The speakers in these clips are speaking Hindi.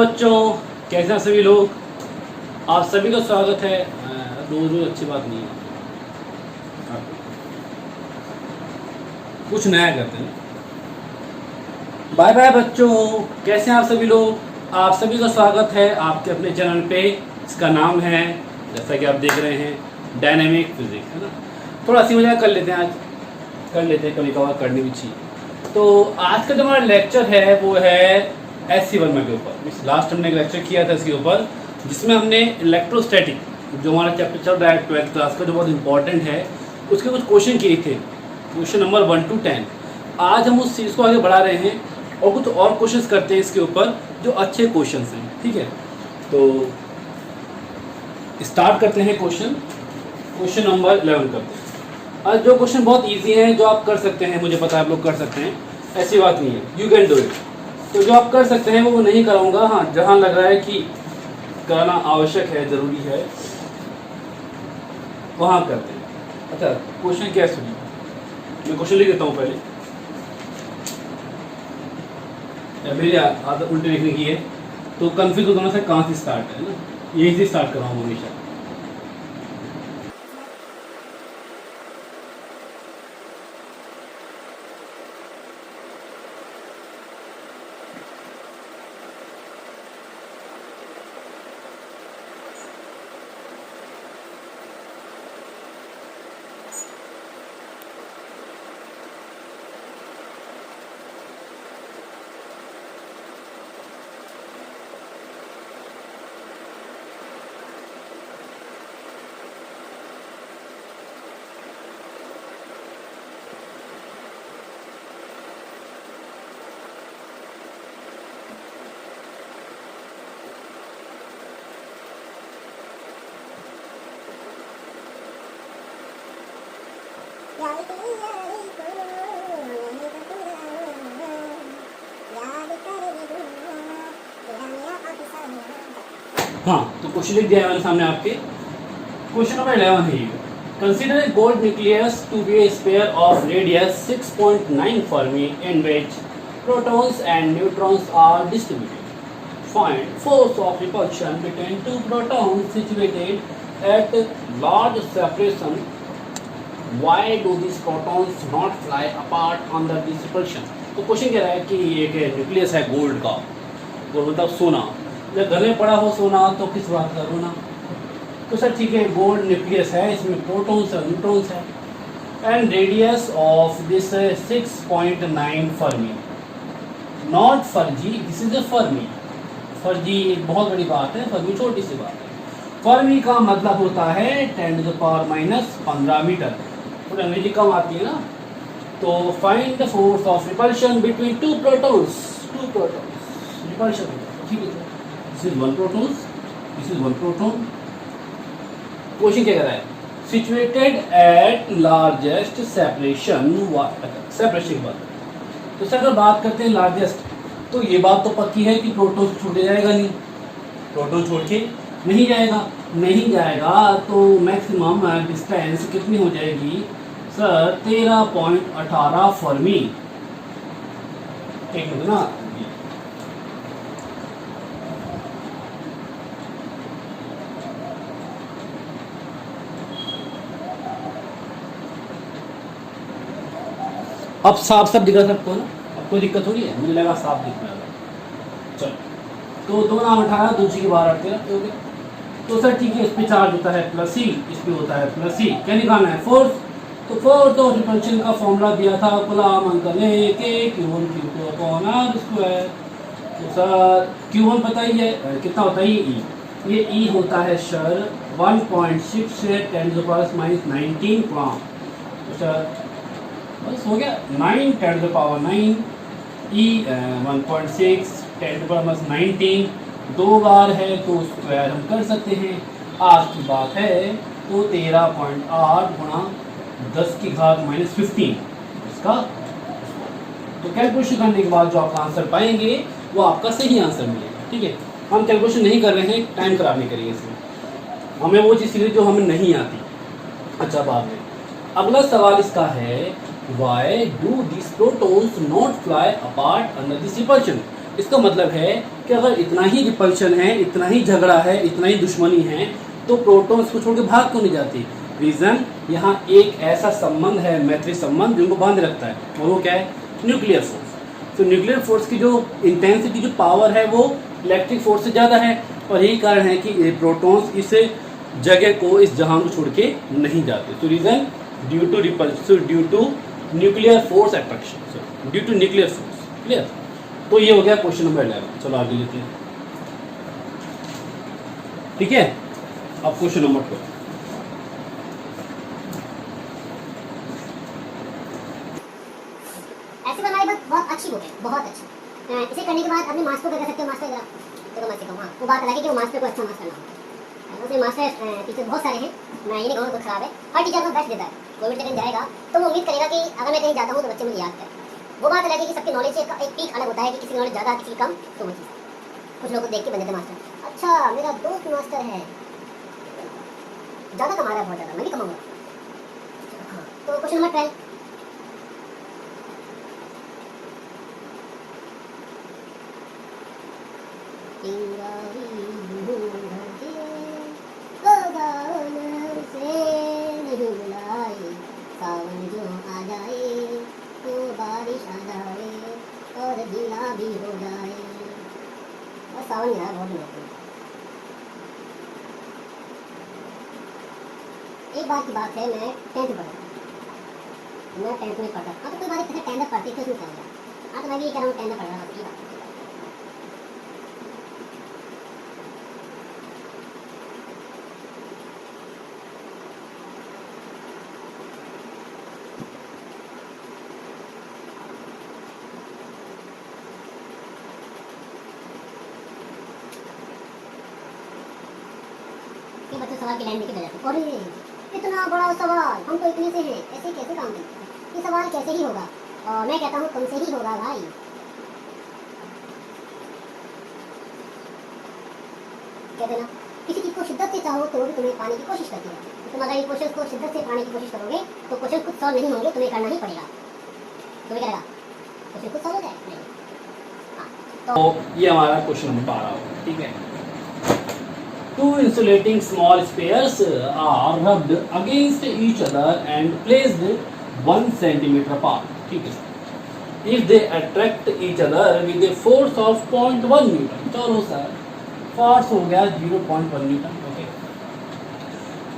बच्चों, कैसे हैं सभी लोग। आप सभी का स्वागत है। रोज रोज अच्छी बात नहीं है, कुछ नया करते हैं। बाय बाय बच्चों, कैसे हैं आप सभी लोग। आप सभी का स्वागत है आपके अपने चैनल पे। इसका नाम है, जैसा कि आप देख रहे हैं, डायनेमिक फिजिक्स, है ना। थोड़ा सी मजाक कर लेते हैं, आज कर लेते हैं, कभी कभार करनी भी चाहिए। तो आज का जो हमारा लेक्चर है वो है SC वर्मा के ऊपर। लास्ट हमने एक लेक्चर किया था इसके ऊपर, जिसमें हमने इलेक्ट्रोस्टैटिक, जो हमारा चैप्टर चल रहा है 12th क्लास का, जो बहुत इंपॉर्टेंट है, उसके कुछ क्वेश्चन किए थे, क्वेश्चन नंबर 1 to 10। आज हम उस चीज़ को आगे बढ़ा रहे हैं और कुछ और क्वेश्चंस करते हैं इसके ऊपर, जो अच्छे क्वेश्चंस हैं। ठीक है, तो स्टार्ट करते हैं। क्वेश्चन नंबर 11 करते हैं। आज जो क्वेश्चन बहुत ईजी है, जो आप कर सकते हैं, मुझे पता है आप लोग कर सकते हैं, ऐसी बात नहीं है, यू कैन डू इट। तो जो आप कर सकते हैं वो नहीं कराऊंगा, हाँ जहाँ लग रहा है कि कराना आवश्यक है, ज़रूरी है, वहाँ करते हैं। अच्छा, क्वेश्चन क्या सुनिए, मैं क्वेश्चन लिख देता हूँ पहले। मेरी आदत उल्टे लिखने की है, तो कंफ्यूज होना से कहाँ से स्टार्ट है ना, यहीं से स्टार्ट कर रहा हूँ हमेशा। हाँ, तो क्वेश्चन लिख दिया है मैंने सामने आपके। क्वेश्चन नंबर 11 है ये। Consider a gold nucleus to be a sphere of radius 6.9 Fermi in which protons and neutrons are distributed. Find force of repulsion between two protons situated at large separation. Why do these protons not fly apart under this repulsion? तो क्वेश्चन कह रहा है कि एक न्यूक्लियस है गोल्ड का, गोल्ड मतलब सोना। जब घर में पड़ा हो सोना तो किस बात का रोना। तो सर ठीक है, गोल्ड न्यूक्लियस है, इसमें प्रोटॉन्स और न्यूट्रॉन्स है, and radius of this 6.9 Fermi, not फर्जी, दिस इज अ फर्मी। फर्जी एक बहुत बड़ी बात है, फर्मी छोटी सी बात है। फर्मी का मतलब होता है 10⁻⁻15 मीटर। थोड़ी अंग्रेजी कम आती है ना। तो find the force of repulsion between two protons. Repulsion, ठीक है, this is one proton, this is one proton. Question क्या कह रहा है, situated at largest separation. Separation की बात, तो सर अगर बात करते हैं लार्जेस्ट, तो ये बात तो पक्की है कि प्रोटॉन छोड़ जाएगा नहीं, प्रोटॉन छोड़ के नहीं जाएगा। तो मैक्सिमम डिस्टेंस कितनी हो जाएगी सर, 13.18 फर्मी। एक मिनट ना, अब साफ साफ दिख रहा सबको ना, अब कोई दिक्कत हो रही है, मुझे लगा साफ दिख रहा है। चलो, तो 2 नाम 18, 2 की 12 13। तो सर ठीक है, इस पे चार्ज होता है प्लस ही, इस पे होता है प्लस ही। क्या निकालना है, फोर्स। तो फोर्स ऑफ रिपल्शन का फॉर्मूला दिया था कलाम अंकल ने, के Q1 Q2 upon R square. तो सर Q1 पता ही है कितना होता है, ये E होता है सर 1.6 10⁻⁻19 कूलम। तो सर बस हो गया, 9 10⁻⁹ E 1.6 10⁻⁻19 2 बार है, तो स्क्वायर हम कर सकते हैं। आज की बात है तो 13.8 गुणा 10⁻⁻15 इसका। तो कैलकुलेशन करने के बाद जो आपका आंसर पाएंगे वो आपका सही आंसर मिलेगा। ठीक है, हम कैलकुलेशन नहीं कर रहे हैं, टाइम कराने के लिए इसमें हमें वो चीज़ सीखनी जो हमें नहीं आती। अच्छा, बाद में अगला सवाल इसका है, why do these protons not fly apart under this repulsion? इसका मतलब है कि अगर इतना ही रिपल्शन है, इतना ही झगड़ा है, इतना ही दुश्मनी है, तो प्रोटॉन्स को छोड़ के भाग क्यों नहीं जाती? रीज़न यहाँ एक ऐसा संबंध है, मैत्री संबंध, जिनको बांध रखता है, और वो क्या है? Nuclear force. तो न्यूक्लियर फोर्स की जो इंटेंसिटी, जो पावर है, वो इलेक्ट्रिक फोर्स से ज़्यादा है, और यही कारण है कि प्रोटॉन्स इस जगह को, इस जहान को छोड़ के नहीं जाते। तो reason due to repulsion, due to nuclear force attraction, due to nuclear force. Clear? तो ये हो गया क्वेश्चन नंबर 11। चलो आगे लेते हैं। ठीक है, अब क्वेश्चन नंबर 12। ऐसे में हमारी बहुत अच्छी बुक है, बहुत अच्छी। इसे करने के बाद अपने मास्टर को कर सकते हो। मास्टर जरा देखो, मैं सिखाऊँ। हाँ, वो बात अलग है कि वो मास्टर को अच्छा मास्टर ना हो। उसमें मास्टर टीचर बहुत सारे हैं, मैं ये नहीं कहूँगा कुछ खराब है। हर टीचर अपना बेस्ट देता है। कोविड से कहीं जाएगा तो वो उम्मीद करेगा कि अगर मैं कहीं जाता हूँ तो बच्चे मुझे याद करें। वो बात अलग है कि सबके नॉलेज का एक पीक अलग होता है, कि किसी नॉलेज ज़्यादा, किसी कम, तो वो चीज़ कुछ लोग को देख के बन जाते मास्टर। अच्छा, मेरा दोस्त मास्टर है, ज़्यादा कमा रहा है, बहुत ज़्यादा, मैं भी कमाऊँगा। हाँ, तो क्वेश्चन नंबर 12। सावन जो आ जाए तो बारिश आ जाए और गीला भी हो जाए। और सावन यार बहुत मिलते हैं। एक बार की बात है, मैं 10th पढ़ा था। मैं 10th में पढ़ा। हाँ, तो कोई बात नहीं, 10th पढ़ते थे, उसमें क्या हुआ? हाँ, तो मैं भी ये कह रहा हूँ, 10th पढ़ रहा था, ये बात। बच्चे सवाल की लाइन देके जाते हैं, अरे इतना बड़ा सवाल, हम तो इतने से हैं, ऐसे कैसे काम करते हैं? ये सवाल कैसे ही होगा? और मैं कहता हूँ तुमसे ही होगा भाई। कहते ना, किसी चीज़ को शिद्दत से चाहो तो वो भी तुम्हें पाने की कोशिश करती है। तुम अगर ये क्वेश्चन को शिद्दत से पाने की कोशिश करोगे तो क्वेश्चन खुद सॉल्व नहीं होंगे, तुम्हें करना ही पड़ेगा। तुम्हें क्या लगा? क्वेश्चन खुद सॉल्व हो जाए? नहीं। हाँ, तो ये हमारा क्वेश्चन नंबर 12 होगा। ठीक है, two insulating small spheres are rubbed against each other and placed 1 centimeter apart. ठीक है, if they attract each other with a force of 0.1 Newton, चलो सर फोर्स हो गया 0.1 Newton. Okay,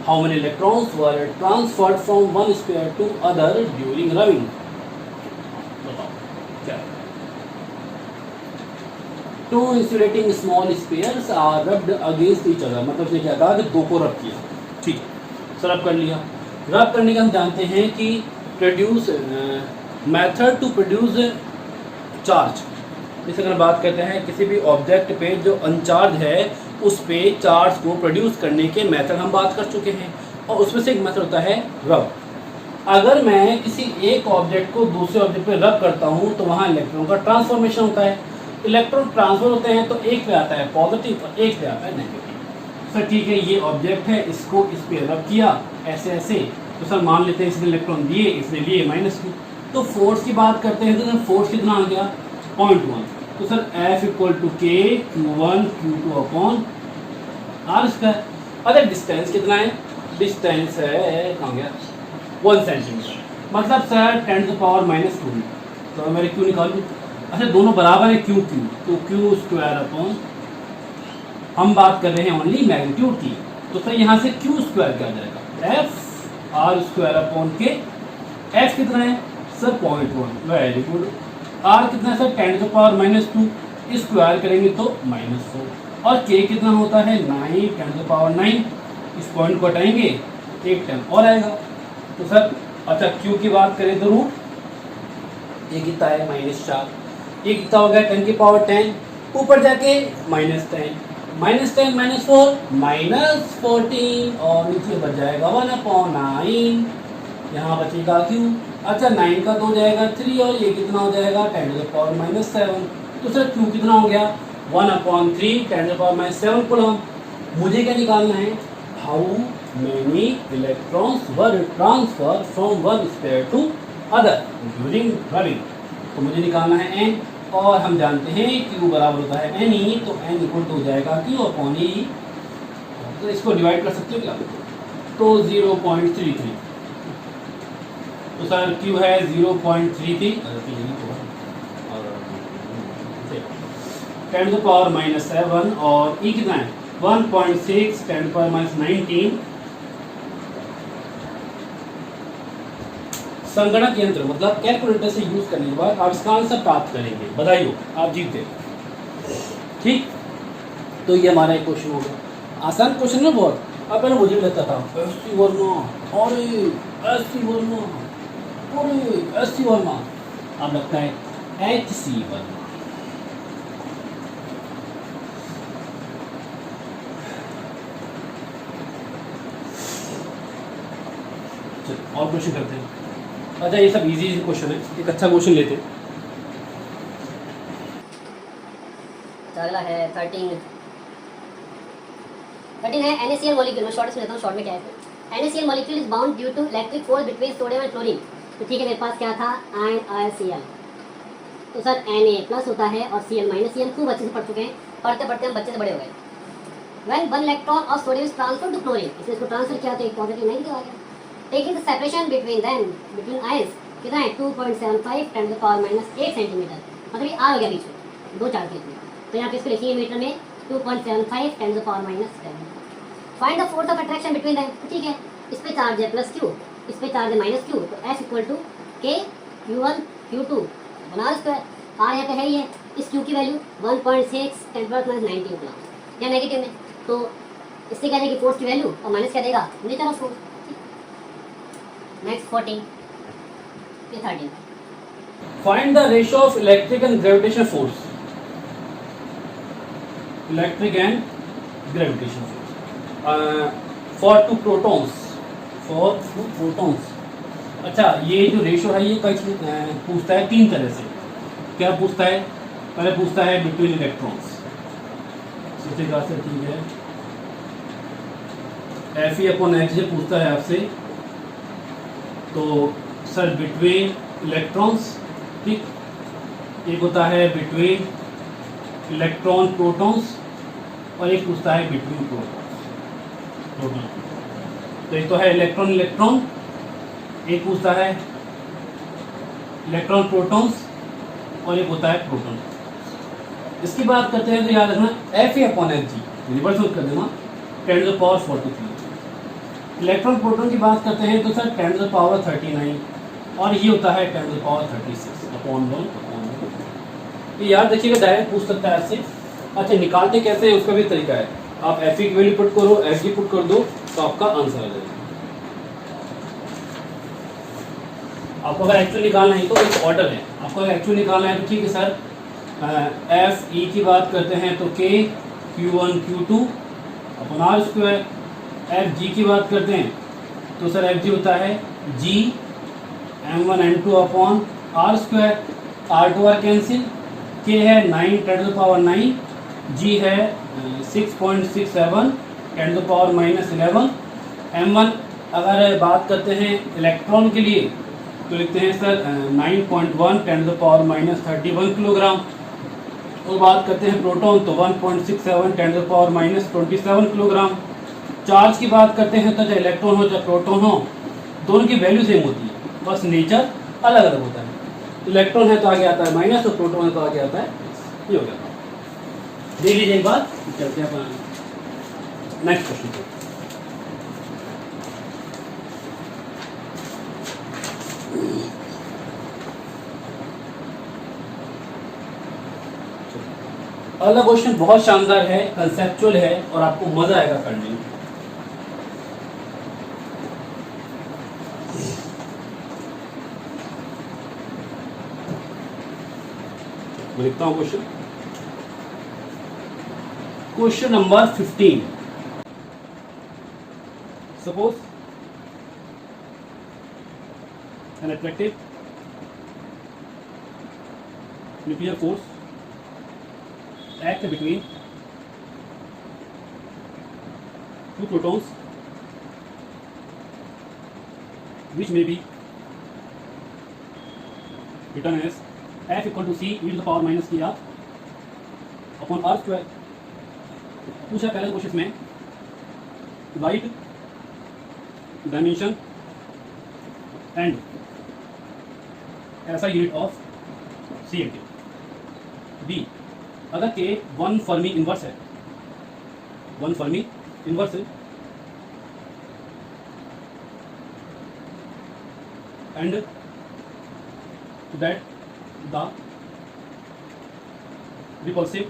how many electrons were transferred from one sphere to other during rubbing? बताओ क्या? Two insulating small spheres are rubbed against each other, मतलब ये क्या कहा कि दो को रब किया। ठीक, सो रब कर लिया। रब करने का हम जानते हैं कि produce method to produce charge. जैसे अगर बात करते हैं किसी भी ऑब्जेक्ट पे जो अनचार्ज है, उस पे चार्ज को प्रोड्यूस करने के मेथड हम बात कर चुके हैं, और उसमें से एक मेथड होता है रब। अगर मैं किसी एक ऑब्जेक्ट को दूसरे ऑब्जेक्ट पे रब करता हूँ तो वहाँ इलेक्ट्रॉन का ट्रांसफॉर्मेशन होता है। इलेक्ट्रॉन ट्रांसफर होते हैं तो एक पे आता है पॉजिटिव और एक पे आता है नेगेटिव। सर ठीक है, ये ऑब्जेक्ट है, इसको इस पे रब किया ऐसे ऐसे, तो सर मान लेते हैं इसने इलेक्ट्रॉन दिए, इसने लिए -2। तो फोर्स की बात करते हैं तो सर फोर्स कितना आ गया? 0.1। तो sir F = K Q1 Q2 upon R square. अरे डिस्टेंस कितना है? डिस्टेंस है, कहाँ गया? 1 सेंटीमीटर। मतलब सर 10⁻⁻²। तो मेरे क्यू निकालूँ? अच्छा, दोनों बराबर है, क्यू क्यू, तो Q² अपॉन, हम बात कर रहे हैं ओनली मैग्नीट्यूड की, तो सर यहाँ से Q² क्या आ जाएगा? F R² अपॉन के। F कितना है सर? 0.1। Very good. R कितना है सर? 10⁻⁻²। स्क्वायर करेंगे तो -4। और K कितना होता है? 9, 10⁻9। इस पॉइंट को हटाएंगे, एक 10 और आएगा। तो सर अच्छा, Q की बात करें तो रूट ये कितना है? -4। ये कितना हो गया? 10⁻10, ऊपर जाके -10, -10 -4 -14, और नीचे बच जाएगा 1/9। यहाँ बचेगा Q। अच्छा, 9 का 2 जाएगा 3, और ये कितना हो जाएगा? 10⁻⁷। तो सर Q कितना हो गया? 1/3 10⁻⁷ कूलम। मुझे क्या निकालना है? How many electrons were transfer from one sphere to other during rubbing. तो मुझे निकालना है n। और हम जानते हैं Q बराबर होता है NE, तो N इक्वल टू हो जाएगा Q अपॉन E। तो इसको डिवाइड कर सकते हो क्या? तो 0.33। तो सर Q है 0.33 10 टू पावर -7 और E कितना है 1.6 10 टू पावर -19। संगणक यंत्र मतलब कैलकुलेटर से यूज करने के बाद आप इसका आंसर प्राप्त करेंगे। बधाई हो, आप जीत गए। ठीक, तो ये हमारा एक क्वेश्चन हो गया। आसान क्वेश्चन है बहुत। अब पहले मुझे भी लगता था एससी वर्मा, अरे एससी वर्मा, अरे एससी वर्मा, अब लगता है एचसी वर्मा। और क्वेश्चन करते हैं। अच्छा, ये सब इजी क्वेश्चन है, एक अच्छा क्वेश्चन लेते हैं। अगला है 13 है NaCl मॉलिक्यूल। मैं शॉर्ट में लेता हूँ, शॉर्ट में क्या है NaCl molecule is bound due to electric force between sodium and chlorine. तो ठीक है, मेरे पास क्या था NaCl। तो सर Na प्लस होता है और Cl माइनस। Cl खूब अच्छे से पढ़ चुके हैं, पढ़ते पढ़ते हम बच्चे से बड़े हो गए। When one electron of sodium is transferred to chlorine, इसने इसको ट्रांसफर किया तो एक पॉजिटिव नेगेटिव आ गया। Taking the separation between ions कितना है 2.75 10 टू द पावर -8 सेंटीमीटर। मतलब ये आ गया बीच में दो चार्ज के बीच में। तो यहाँ पे इसको लिखिए मीटर में 2.75 10 to the power -7। Find the force of attraction between them. ठीक है, इस पे चार्ज है प्लस Q, इस पे चार्ज है -Q। तो F equal to K Q1 Q2 बना स्क्वायर। R यहाँ पे है ही है, इस Q की वैल्यू 1.6 10 टू द 19 गुना या नेगेटिव में। तो इससे क्या देगी फोर्स की वैल्यू और माइनस क्या देगा नेचर ऑफ फोर्स। नेक्स्ट 14 ये 13। Find the ratio of electric and gravitation force. Electric and gravitation force for two protons. अच्छा, ये जो रेशियो है ये कई पूछता है तीन तरह से। क्या पूछता है? पहले पूछता है बिटवीन इलेक्ट्रॉन्स। ठीक है, Fe/H पूछता है आपसे। तो सर बिटवीन इलेक्ट्रॉन्स, ठीक, एक होता है बिटवीन इलेक्ट्रॉन प्रोटॉन्स और एक पूछता है बिटवीन प्रोटॉन। तो एक तो है इलेक्ट्रॉन इलेक्ट्रॉन, एक पूछता है इलेक्ट्रॉन प्रोटॉन्स और एक होता है प्रोटॉन। इसकी बात करते हैं तो याद रखना Fe/Hg रिवर्स कर देना 10 to the power 43। Electron proton की बात करते हैं तो सर 10 टू द पावर 39 और ये होता है 10 टू द पावर 36 अपॉन 1। ये याद रखिएगा, डायरेक्ट पूछ सकता है आपसे। अच्छा, निकालते कैसे हैं उसका भी तरीका है। आप Fe की वैल्यू पुट करो, Hg पुट कर दो तो आपका आंसर आ जाएगा। आपको अगर एक्चुअल निकालना है तो एक ऑर्डर है। आपको अगर एक्चुअल निकालना है तो ठीक है सर, Fe की बात करते हैं तो K Q1 Q2 upon R square. Fg की बात करते हैं तो सर Fg होता है G M1 M2 upon R square. R2R cancel, K है 9 10 टू द पावर 9, G है 6.67 10 टू द पावर -11। M1 अगर बात करते हैं इलेक्ट्रॉन के लिए तो लिखते हैं sir 9.1 10 to the power -31 kilogram. और बात करते हैं प्रोटॉन तो 1.67 10 to the power -27 kilogram. Charge की बात करते हैं तो चाहे इलेक्ट्रॉन हो चाहे प्रोटॉन हो, दोनों की वैल्यू सेम होती है, बस नेचर अलग अलग होता है। इलेक्ट्रॉन है तो आगे आता है माइनस और प्रोटॉन है तो आगे आता है, ये हो गया। देख लीजिए एक बात, चलते हैं अपना नेक्स्ट क्वेश्चन पे। अगला क्वेश्चन बहुत शानदार है, कंसेप्चुअल है और आपको मजा आएगा करने में। मैं लिखता हूं question number 15। Suppose an attractive nuclear force act between two protons which may be written as F equal to C e to the power minus के आर अपॉन आर स्क्वायर। पूछा पहले क्वेश्चन में राइट डायमेंशन एंड ऐसा unit of C M K. B अगर के वन फर्मी इनवर्स है, वन फर्मी इनवर्स है and that the repulsive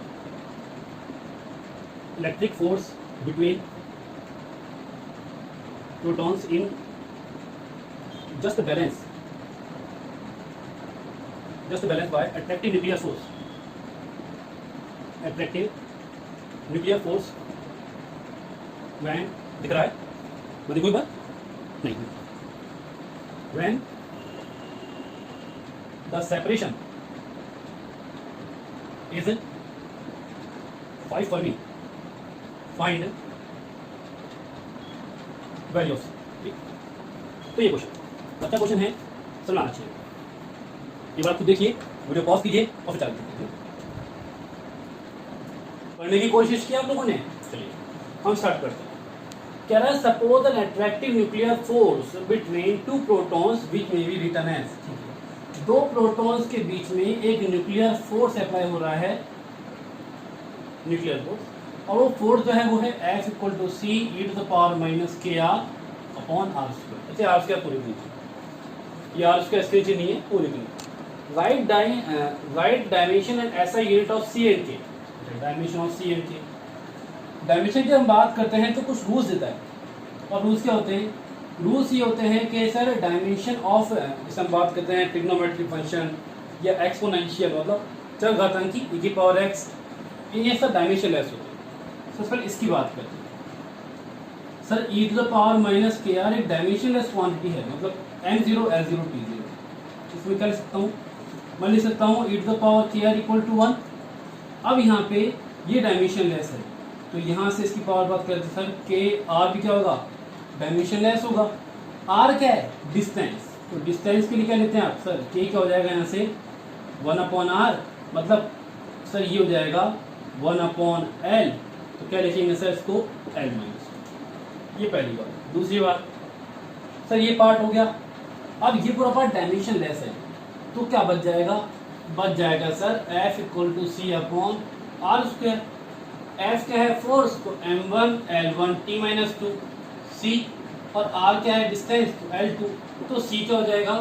electric force between protons in just balance by attractive nuclear force, when दिख रहा है मतलब कोई बात नहीं, when the separation is 5 Fermi, find value of C। तो ये क्वेश्चन अच्छा क्वेश्चन है, समझना आना चाहिए। ये बात खुद देखिए, वीडियो पॉज कीजिए और फिर चालू कीजिए। पढ़ने की कोशिश की आप लोगों ने, चलिए हम स्टार्ट करते हैं। कह रहा है suppose an attractive nuclear force between two protons which may be written as, दो प्रोटॉन्स के बीच में एक न्यूक्लियर फोर्स अप्लाई हो रहा है, न्यूक्लियर फोर्स, और वो फोर्स जो है वो है F equal to C e to the power minus के आर अपॉन आर स्क्वायर। अच्छा आर स्क्वायर पूरी कीजिए, ये आर स्क्वायर इसके नीचे नहीं है, पूरी कीजिए। राइट डायमेंशन एंड ऐसा यूनिट ऑफ सी एन के, डायमेंशन ऑफ सी एन के। डायमेंशन की हम बात करते हैं तो कुछ रूल्स देता है, और रूल्स क्या होते हैं? रूल्स ये होते हैं कि सर डायमेंशन ऑफ, जैसे हम बात करते हैं ट्रिग्नोमेट्रिक फंक्शन या एक्सपोनेंशियल मतलब चरघातांकी e की पावर x, ये सब डायमेंशन लेस होते हैं। सबसे पहले इसकी बात करते हैं। Sir e to the power minus के आर एक डायमेंशन लेस क्वांटिटी है, मतलब m0 l0 t0। इसमें क्या लिख सकता हूँ? मैं लिख सकता हूँ e टू द पावर के आर इक्वल टू 1। अब यहाँ पे ये डायमेंशन लेस है, तो यहाँ से इसकी पावर बात करते हैं सर के आर भी क्या होगा? डायमेंशन लेस होगा। आर क्या है? डिस्टेंस। तो डिस्टेंस के लिए क्या लेते हैं आप? सर के क्या हो जाएगा यहाँ से 1 अपॉन आर, मतलब सर ये हो जाएगा 1 अपॉन एल। तो क्या लिखेंगे सर इसको? L minus. ये पहली बात। दूसरी बात सर ये पार्ट हो गया। अब ये पूरा पार्ट डायमेंशन लेस है, तो क्या बच जाएगा? बच जाएगा sir F equal to C upon are square. F क्या है? फोर्स, तो m1 l1 t minus 2 c, और r क्या है? डिस्टेंस, तो l2। तो c क्या हो जाएगा?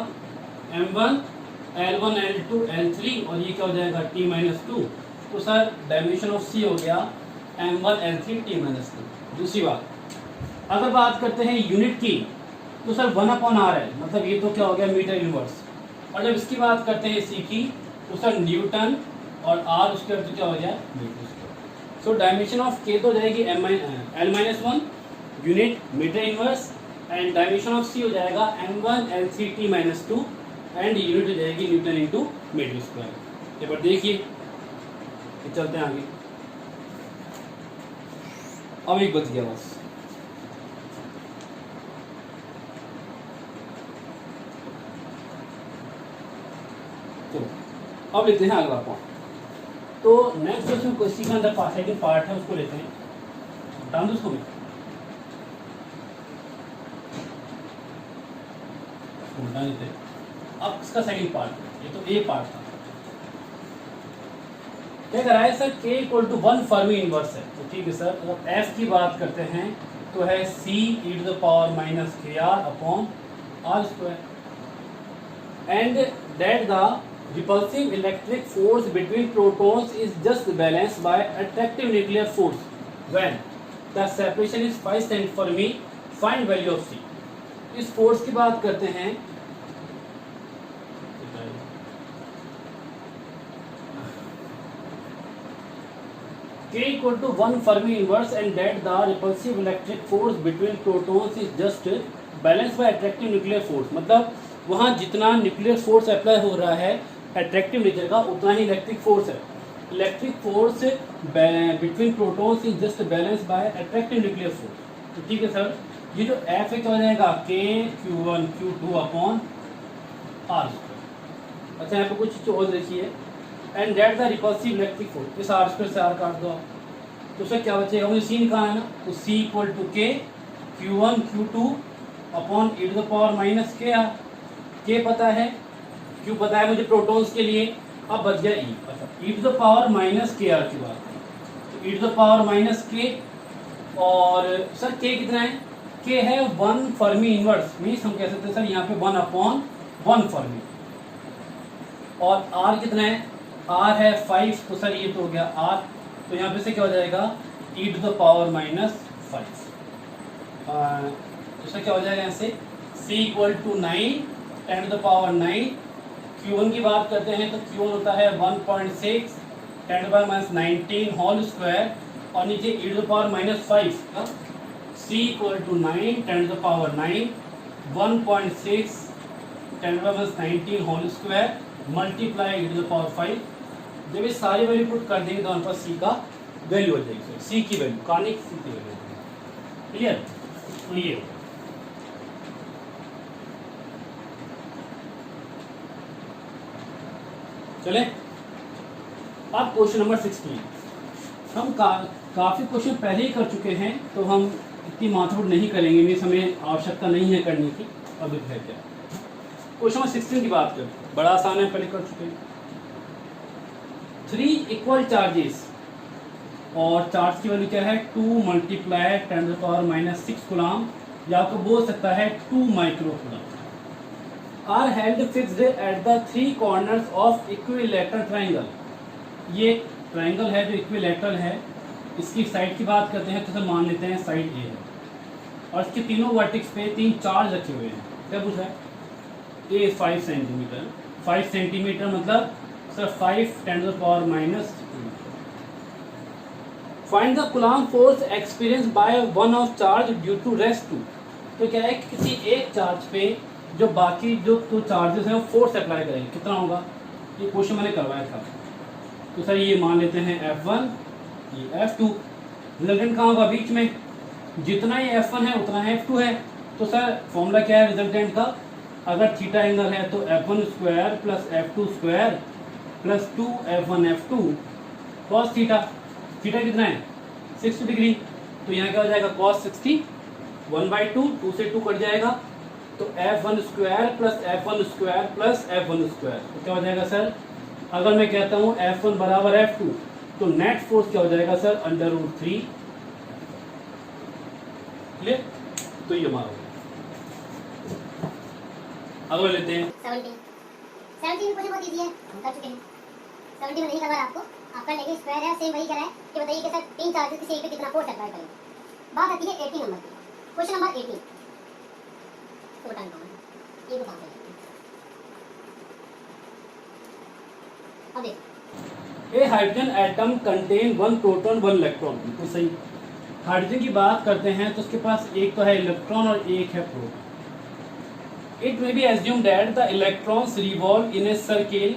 m1 l1 l2 l3, और ये क्या हो जाएगा? t minus 2। तो सर डायमेंशन ऑफ c हो गया m1 l3 t माइनस 2। दूसरी बात, अगर बात करते हैं यूनिट की, तो सर 1 अपॉन r है, मतलब ये तो क्या हो गया? Metre inverse. और जब इसकी बात करते हैं c की, तो सर न्यूटन, और r स्क्वायर तो क्या हो जाए? Metre square. So dimension of k तो हो जाएगी l minus 1 unit metre inverse, and dimension of c हो जाएगा m1 l3 t minus 2, and unit हो जाएगी न्यूटन इंटू मीटर स्क्वायर। ये पर देखिए, चलते हैं आगे। अब एक बच गया बस। चलो अब लेते हैं अगला पॉइंट। तो नेक्स्ट क्वेश्चन क्वेश्चन का अंदर सेकंड पार्ट है, उसको लेते हैं। डाल दो उसको भी, लेते हैं। अब इसका सेकंड पार्ट, ये तो ए पार्ट था। क्या कर रहा है sir? k equal to 1 fermi inverse है, तो ठीक है सर। अगर f की बात करते हैं तो है c e to the power minus के are upon are square, and that the repulsive electric force between protons is just balanced by attractive nuclear force when the separation is 5 cent Fermi, find value of C। इस फोर्स की बात करते हैं, K equal to 1 Fermi inverse and that the repulsive electric force between protons is just balanced by attractive nuclear force। मतलब वहाँ जितना न्यूक्लियर फोर्स अप्लाई हो रहा है अट्रैक्टिव नेचर का, उतना ही इलेक्ट्रिक फोर्स है। Electric force between protons is just balance bye attractive nuclear force. तो ठीक है सर, ये जो एफ है क्या हो जाएगा? k q1 q2 upon are square. अच्छा यहाँ पे कुछ चीज़ और देखिए, and that the repulsive electric force, इस आर स्क्वायर से आर काट दो आप, तो उससे क्या बचेगा, मुझे सी निकालना है ना, तो सी equal to k Q1 Q2 upon e to the power minus के आर। के पता है, Q पता है मुझे प्रोटॉन्स के लिए, अब बच गया ई। अच्छा e to the power minus के आर की बात है, तो e to the power minus k, और सर के कितना है, के है 1 फर्मी इनवर्स, मीन्स हम कह सकते हैं सर यहाँ पे 1 अपॉन 1 फर्मी, और r कितना है, r है 5, तो सर ये तो हो गया r, तो यहाँ पे से क्या हो जाएगा e to the power minus 5, तो सर क्या हो जाएगा यहाँ से c equal to 9 10 to the power 9। Q1 की बात करते हैं तो Q1 होता है 1.6 10 to the power minus 19 whole square, और नीचे e to the power minus 5 का c equal to 9 10 to the power 9 1.6 10 to the power minus 19 whole square multiply e to the power 5। जब ये सारी वैल्यू पुट कर देंगे तो हमारे पास c का वैल्यू हो जाएगी, c की वैल्यू कॉनिक c की वैल्यू। Clear, clear. चले अब क्वेश्चन नंबर 16। हम काफी क्वेश्चन पहले ही कर चुके हैं, तो हम इतनी माथापुट नहीं करेंगे, मीन्स हमें आवश्यकता नहीं है करने की। अभी है क्या क्वेश्चन नंबर 16 की बात करते हैं, बड़ा आसान है, पहले कर चुके हैं। 3 इक्वल चार्जेस, और चार्ज की वैल्यू क्या है 2 multiply 10 to the power minus 6 coulomb, या आपको बोल सकता है 2 micro coulomb, are held fixed at the 3 corners of equilateral triangle. ये ट्राइंगल है जो इक्विलैटरल है, इसकी साइड की बात करते हैं तो सर मान लेते हैं साइड ए है, और इसके तीनों वर्टिक्स पे 3 चार्ज रखे हुए हैं। क्या पूछा है, ए 5 सेंटीमीटर, 5 सेंटीमीटर मतलब sir 5 10 to the power minus. Find the coulomb force experience by one of charge due to rest two. तो क्या है कि किसी एक चार्ज पे जो बाकी जो तो चार्जेस हैं वो फोर्स अप्लाई करेंगे, कितना होगा, ये क्वेश्चन मैंने करवाया था। तो सर ये मान लेते हैं F1, ये F2, रिजल्टेंट कहाँ होगा, बीच में, जितना ये F1 है उतना F2 है। तो सर फॉर्मूला क्या है रिजल्टेंट का, अगर थीटा एंगल है तो F1 square plus F2 square plus 2 F1 F2 cos theta. Theta कितना है 60 डिग्री, तो यहाँ क्या हो जाएगा कॉस 60 1/2, 2 से 2 कट जाएगा, तो F1 square plus F1 square plus F1 square, तो क्या हो जाएगा सर, अगर मैं कहता हूँ F1 बराबर F2, तो नेट फोर्स क्या हो जाएगा सर √3। क्लियर, तो ये हमारा अगला लेते हैं 17 में बहुत इजी है, हम कर चुके हैं। 17 में नहीं करवा आपको, आपका लेकिन स्क्वायर है, सेम वही करा है कि बताइए कि सर 3 चार्जेस किसी एक पे कितना फोर्स अप्लाई करेंगे। बात आती है 18 नंबर की, क्वेश्चन नंबर 18 तो बटन कौन ये बता दें। अब देखो, a hydrogen atom contain 1 proton 1 electron, तो सही। हाइड्रोजन की बात करते हैं तो उसके पास एक तो है इलेक्ट्रॉन और एक है proton. It may be assumed that the electrons revolve in a circle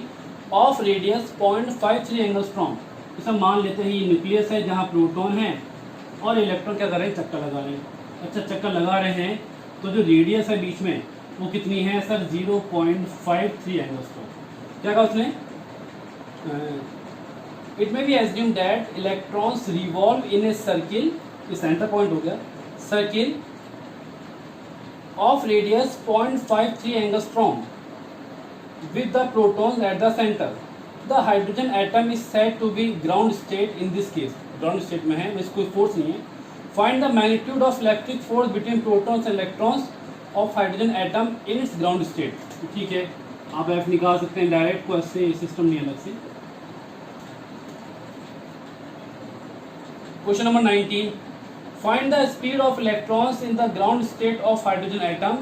of radius 0.53 angles from. तो सब मान लेते हैं ये न्यूक्लियस है जहाँ प्रोटॉन है और इलेक्ट्रॉन क्या कर रहे हैं, चक्कर लगा रहे हैं। अच्छा चक्कर लगा रहे हैं, तो जो रेडियस है बीच में वो कितनी है सर 0.53 एंगल्स फ्रॉम। क्या कहा उसने, it may be assumed that electrons revolve in a circle, ये सेंटर पॉइंट हो गया, circle of radius 0.53 angles from with the protons at the center. The hydrogen atom is said to be ground state in this case. Ground state में है, इसमें कोई force नहीं है. Find the magnitude of electric force between protons and electrons of hydrogen atom in its ground state. ठीक है, आप F निकाल सकते हैं डायरेक्ट, को ऐसे सिस्टम नहीं अलग से। Question number 19. Find the speed of electrons in the ground state of hydrogen atom.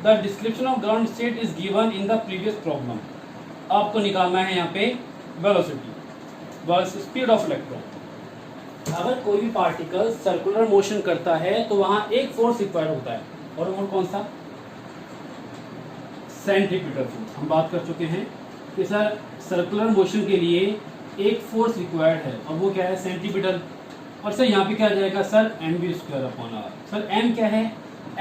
The description of ground state is given in the previous problem. आपको निकालना है यहाँ पे velocity, स्पीड ऑफ इलेक्ट्रॉन। अगर कोई भी पार्टिकल सर्कुलर मोशन करता है तो वहाँ एक फोर्स रिक्वायर्ड होता है, और वो कौन सा, सेंट्रीपिटल फोर्स। हम बात कर चुके हैं कि सर सर्कुलर मोशन के लिए एक फोर्स रिक्वायर्ड है, और वो क्या है सेंट्रीपिटल। और सर यहाँ पे क्या आ जाएगा sir mv square upon r। Sir m क्या है,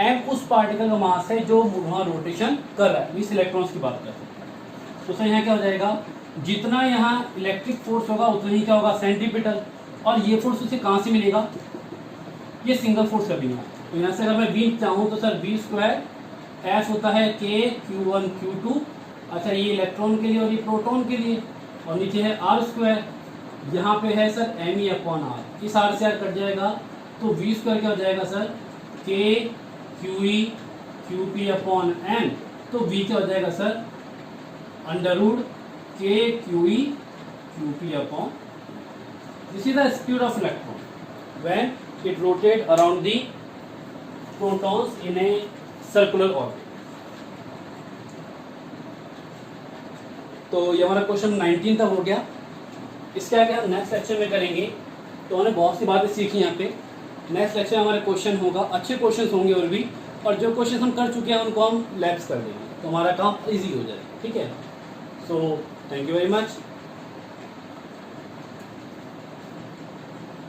m उस पार्टिकल का मास है जो वहाँ रोटेशन कर रहा है, इस इलेक्ट्रॉन्स की बात करते हैं। तो सर यहाँ क्या हो जाएगा, जितना यहाँ इलेक्ट्रिक फोर्स होगा उतना ही क्या होगा सेंटीपिटल, और ये फोर्स उसे कहाँ से मिलेगा, ये सिंगल फोर्स का बिना। तो यहाँ से अगर मैं V चाहूँ तो सर V स्क्वायर F होता है K Q1 Q2, अच्छा ये इलेक्ट्रॉन के लिए और ये प्रोटॉन के लिए, और नीचे है R स्क्वायर, यहाँ पे है सर ME अपॉन R, इस R से R कट जाएगा तो V स्क्वायर क्या हो जाएगा sir K QE QP upon M, तो V क्या हो जाएगा sir under root K QE QP upon, this is the speed of electron when it rotate around the protons in a circular orbit. तो ये हमारा क्वेश्चन 19 तक हो गया। इसके आगे हम नेक्स्ट लेक्चर में करेंगे। तो हमने बहुत सी बातें सीखी यहाँ पे। नेक्स्ट लेक्चर में हमारा क्वेश्चन होगा, अच्छे क्वेश्चन होंगे और भी, और जो क्वेश्चन हम कर चुके हैं उनको हम लैप्स कर देंगे तो हमारा काम इजी हो जाएगा। ठीक है, so thank you very much.